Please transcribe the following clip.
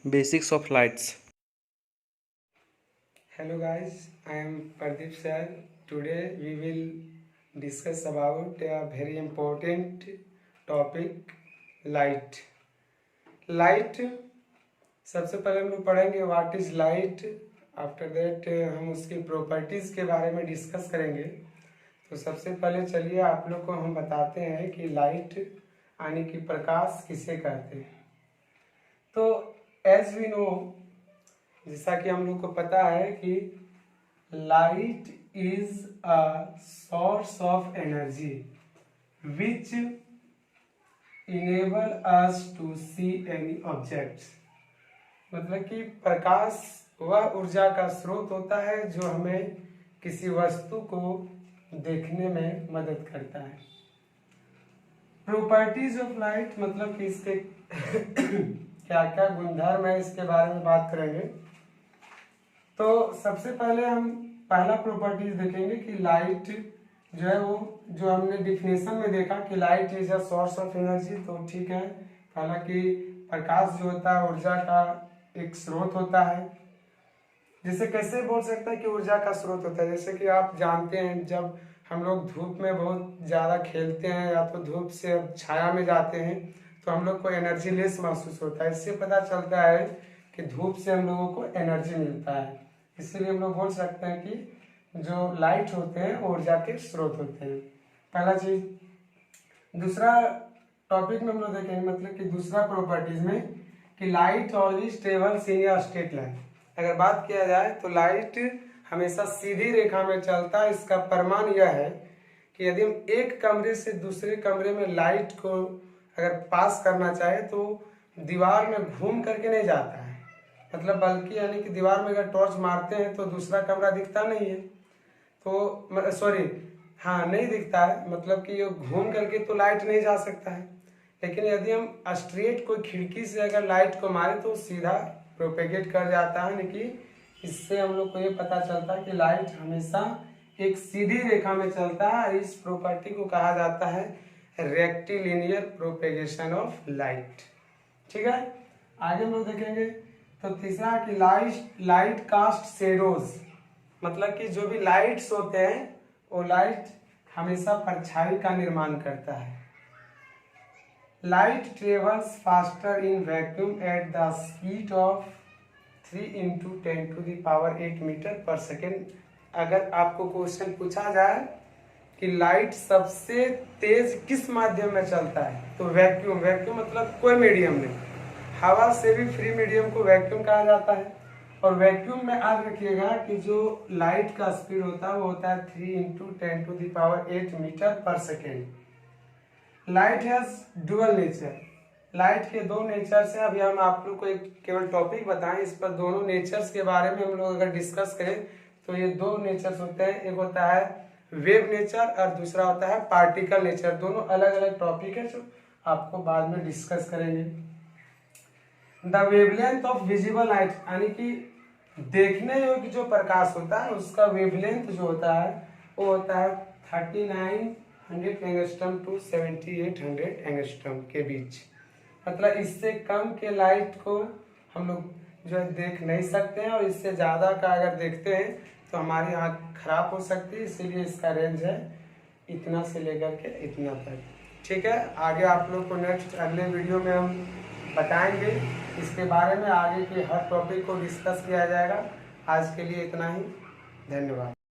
Basics of lights. Hello guys, I am Pradeep sir. Today we will discuss about a very important topic, light. Light सबसे पहले हम लोग पढ़ेंगे what is light. After that हम उसकी properties के बारे में डिस्कस करेंगे। तो सबसे पहले चलिए आप लोग को हम बताते हैं कि लाइट यानी कि प्रकाश किसे कहते हैं। तो एज वी नो, जैसा कि हम लोग को पता है कि light is a source of energy which enable us to see any objects. मतलब कि प्रकाश वह ऊर्जा का स्रोत होता है जो हमें किसी वस्तु को देखने में मदद करता है। प्रॉपर्टीज ऑफ लाइट मतलब कि इसके क्या क्या गुणधर्म है, इसके बारे में बात करेंगे। तो सबसे पहले हम पहला प्रॉपर्टीज देखेंगे कि लाइट जो है वो जो हमने डिफिनेशन में देखा कि light is a source of energy. तो ठीक है, हालांकि प्रकाश जो होता है ऊर्जा का एक स्रोत होता है। जैसे कैसे बोल सकते हैं कि ऊर्जा का स्रोत होता है, जैसे कि आप जानते हैं जब हम लोग धूप में बहुत ज़्यादा खेलते हैं या तो धूप से छाया में जाते हैं तो हम लोग को एनर्जी लेस महसूस होता है। इससे पता चलता है कि धूप से हम लोगों को एनर्जी मिलता है। इसीलिए हम लोग बोल सकते हैं कि जो लाइट होते हैं ऊर्जा के स्रोत होते हैं। पहला चीज। दूसरा टॉपिक में हम लोग देखेंगे मतलब कि दूसरा प्रॉपर्टीज में कि light always travels in a straight line. अगर बात किया जाए तो लाइट हमेशा सीधी रेखा में चलता है। इसका प्रमाण यह है कि यदि हम एक कमरे से दूसरे कमरे में लाइट को अगर पास करना चाहे तो दीवार में घूम करके नहीं जाता है, मतलब बल्कि यानी कि दीवार में अगर टॉर्च मारते हैं तो दूसरा कमरा दिखता नहीं है, तो सॉरी हाँ नहीं दिखता है, मतलब कि ये घूम करके तो लाइट नहीं जा सकता है। लेकिन यदि हम स्ट्रेट कोई खिड़की से अगर लाइट को मारे तो सीधा प्रोपेगेट कर जाता है। यानी कि इससे हम लोग को ये पता चलता है कि लाइट हमेशा एक सीधी रेखा में चलता है। इस प्रॉपर्टी को कहा जाता है रेक्टिलिनियर प्रोपेगेशन ऑफ लाइट। ठीक है, आगे हम लोग देखेंगे। तो तीसरा कि लाइट कास्ट शेडोज, मतलब कि जो भी लाइट्स होते हैं वो लाइट हमेशा परछाई का निर्माण करता है। Light travels faster in vacuum at the speed of 3 × 10⁸ metre पर सेकेंड। अगर आपको क्वेश्चन पूछा जाए कि लाइट सबसे तेज किस माध्यम में चलता है तो वैक्यूम। वैक्यूम मतलब कोई मीडियम नहीं, हवा से भी फ्री मीडियम को वैक्यूम कहा जाता है। और वैक्यूम में याद रखिएगा कि जो लाइट का स्पीड होता है वो होता है 3 × 10⁸ मीटर पर second. Light has dual nature. Light के दो नेचर्स हैं। अभी हम आप लोग को एक केवल टॉपिक बताएं, इस पर दोनों नेचर्स के बारे में हम लोग अगर डिस्कस करें तो ये दो नेचर्स होते हैं। एक होता है वेव नेचर और दूसरा होता है पार्टिकल नेचर। दोनों अलग अलग टॉपिक है जो आपको बाद में डिस्कस करेंगे। The wavelength of visible light, यानी कि देखने योग्य जो प्रकाश होता है उसका वेवलेंथ जो होता है वो होता है 3900 एंगस्ट्रम टू 7800 एंगस्ट्रम के बीच। मतलब इससे कम के लाइट को हम लोग जो है देख नहीं सकते हैं और इससे ज़्यादा का अगर देखते हैं तो हमारी आँख खराब हो सकती है। इसीलिए इसका रेंज है इतना से लेकर के इतना तक। ठीक है, आगे आप लोग को नेक्स्ट अगले वीडियो में हम बताएंगे इसके बारे में। आगे के हर टॉपिक को डिस्कस किया जाएगा। आज के लिए इतना ही, धन्यवाद।